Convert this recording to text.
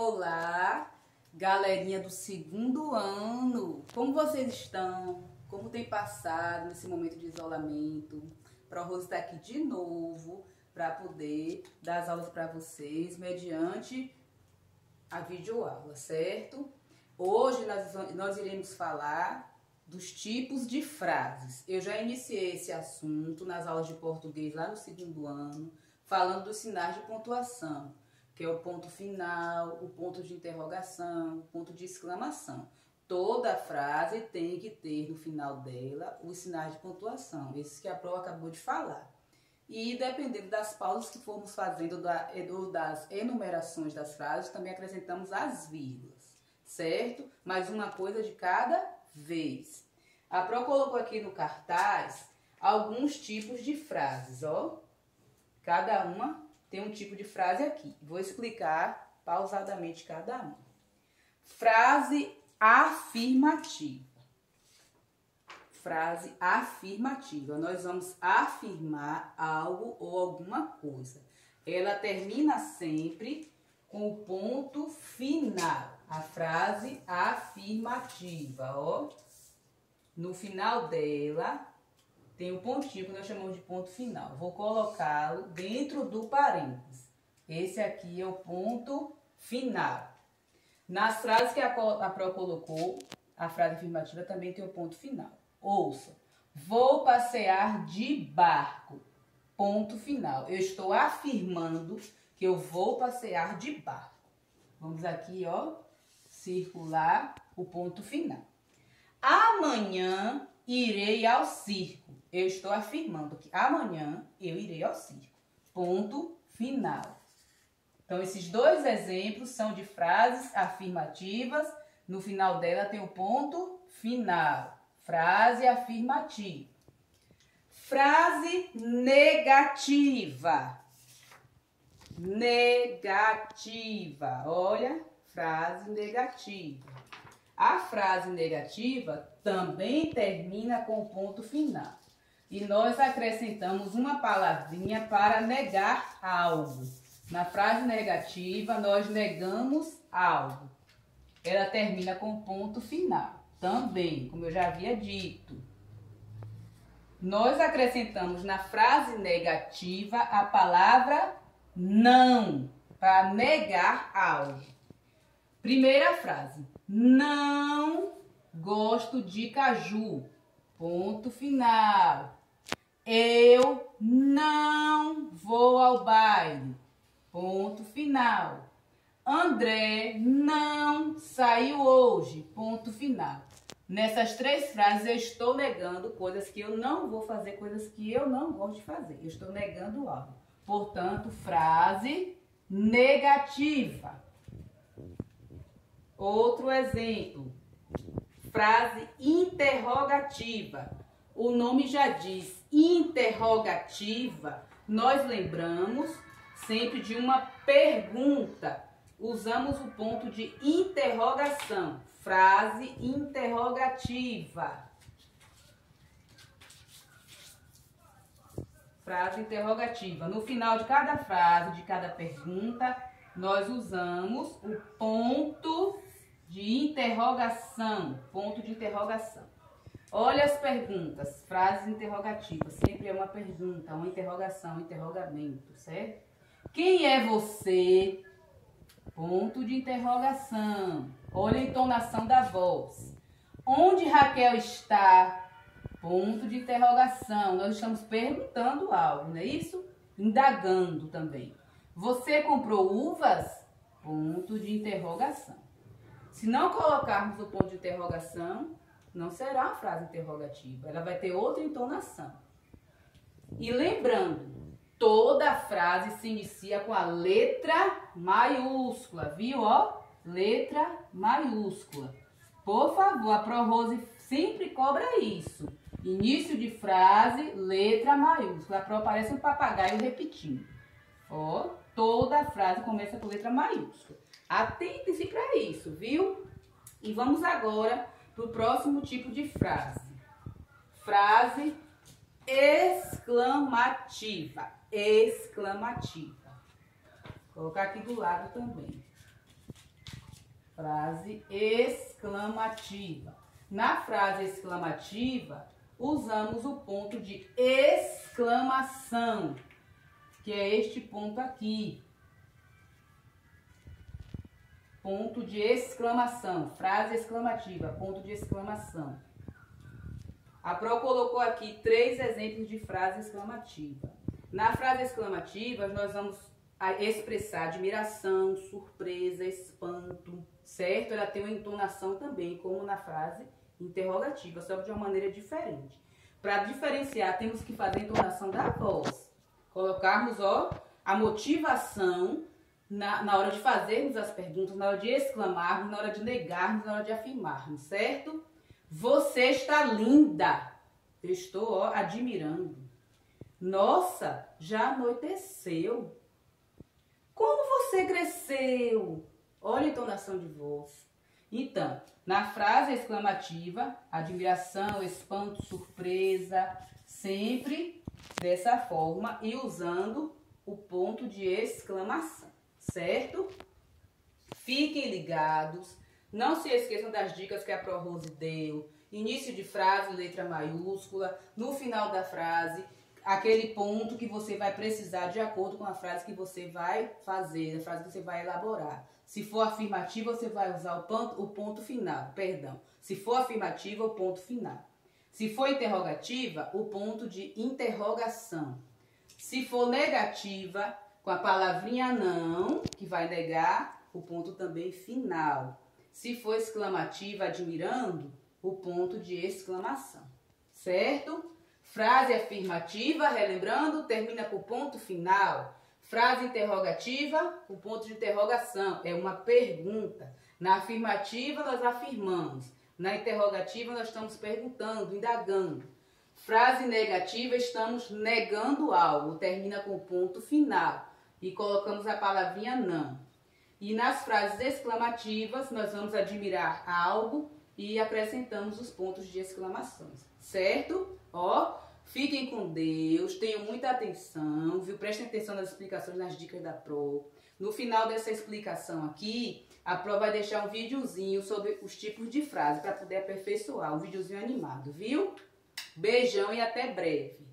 Olá, galerinha do segundo ano, como vocês estão? Como tem passado nesse momento de isolamento? A Rose está aqui de novo para poder dar as aulas para vocês mediante a videoaula, certo? Hoje nós iremos falar dos tipos de frases. Eu já iniciei esse assunto nas aulas de português lá no segundo ano, falando dos sinais de pontuação, que é o ponto final, o ponto de interrogação, o ponto de exclamação. Toda frase tem que ter no final dela os sinais de pontuação, esses que a prova acabou de falar. E dependendo das pausas que formos fazendo ou das enumerações das frases, também acrescentamos as vírgulas, certo? Mas uma coisa de cada vez. A Pro colocou aqui no cartaz alguns tipos de frases, ó. Cada uma tem um tipo de frase aqui. Vou explicar pausadamente cada uma. Frase afirmativa. Frase afirmativa. Nós vamos afirmar algo ou alguma coisa. Ela termina sempre com o ponto final. A frase afirmativa, ó. No final dela tem um pontinho que nós chamamos de ponto final. Vou colocá-lo dentro do parênteses. Esse aqui é o ponto final. Nas frases que a Pro colocou, a frase afirmativa também tem o ponto final. Ouça. Vou passear de barco. Ponto final. Eu estou afirmando que eu vou passear de barco. Vamos aqui, ó, circular o ponto final. Amanhã irei ao circo. Eu estou afirmando que amanhã eu irei ao circo. Ponto final. Então, esses dois exemplos são de frases afirmativas. No final dela tem o ponto final. Frase afirmativa. Frase negativa. Negativa. Olha, frase negativa. A frase negativa também termina com o ponto final. E nós acrescentamos uma palavrinha para negar algo. Na frase negativa, nós negamos algo. Ela termina com ponto final. Também, como eu já havia dito. Nós acrescentamos na frase negativa a palavra não, para negar algo. Primeira frase. Não gosto de caju. Ponto final. Eu não vou ao baile. Ponto final. André não saiu hoje. Ponto final. Nessas três frases eu estou negando coisas que eu não vou fazer, coisas que eu não gosto de fazer. Eu estou negando algo. Portanto, frase negativa. Outro exemplo. Frase interrogativa. O nome já diz interrogativa. Nós lembramos sempre de uma pergunta. Usamos o ponto de interrogação. Frase interrogativa. Frase interrogativa. No final de cada frase, de cada pergunta, nós usamos o ponto de interrogação. Ponto de interrogação. Olha as perguntas. Frases interrogativas. Sempre é uma pergunta, uma interrogação, um interrogamento, certo? Quem é você? Ponto de interrogação. Olha a entonação da voz. Onde Raquel está? Ponto de interrogação. Nós estamos perguntando algo, não é isso? Indagando também. Você comprou uvas? Ponto de interrogação. Se não colocarmos o ponto de interrogação, não será uma frase interrogativa. Ela vai ter outra entonação. E lembrando, toda frase se inicia com a letra maiúscula, viu? Ó, letra maiúscula. Por favor, a Pro Rose sempre cobra isso. Início de frase, letra maiúscula. A Pro parece um papagaio repetindo. Ó, toda frase começa com letra maiúscula. Atentem-se para isso, viu? E vamos agora para o próximo tipo de frase. Frase exclamativa. Exclamativa. Vou colocar aqui do lado também. Frase exclamativa. Na frase exclamativa, usamos o ponto de exclamação, que é este ponto aqui. Ponto de exclamação, frase exclamativa, ponto de exclamação. A Pro colocou aqui 3 exemplos de frase exclamativa. Na frase exclamativa, nós vamos expressar admiração, surpresa, espanto, certo? Ela tem uma entonação também, como na frase interrogativa, só que de uma maneira diferente. Para diferenciar, temos que fazer a entonação da voz. Colocarmos, ó, a motivação na hora de fazermos as perguntas, na hora de exclamarmos, na hora de negarmos, na hora de afirmarmos, certo? Você está linda. Eu estou, ó, admirando. Nossa, já anoiteceu. Como você cresceu? Olha a entonação de voz. Então, na frase exclamativa, admiração, espanto, surpresa, sempre dessa forma e usando o ponto de exclamação, certo? Fiquem ligados, não se esqueçam das dicas que a Pro Rose deu. Início de frase, letra maiúscula, no final da frase, aquele ponto que você vai precisar de acordo com a frase que você vai fazer, a frase que você vai elaborar. Se for afirmativa, você vai usar o ponto final, perdão. Se for afirmativa, o ponto final. Se for interrogativa, o ponto de interrogação. Se for negativa, com a palavrinha não, que vai negar, o ponto também final. Se for exclamativa, admirando, o ponto de exclamação, certo? Frase afirmativa, relembrando, termina com ponto final. Frase interrogativa, o ponto de interrogação, é uma pergunta. Na afirmativa, nós afirmamos. Na interrogativa, nós estamos perguntando, indagando. Frase negativa, estamos negando algo, termina com ponto final. E colocamos a palavrinha não. E nas frases exclamativas, nós vamos admirar algo e apresentamos os pontos de exclamação, certo? Ó, fiquem com Deus, tenham muita atenção, viu? Prestem atenção nas explicações, nas dicas da Pro. No final dessa explicação aqui, a Pro vai deixar um videozinho sobre os tipos de frase para poder aperfeiçoar, um videozinho animado, viu? Beijão e até breve.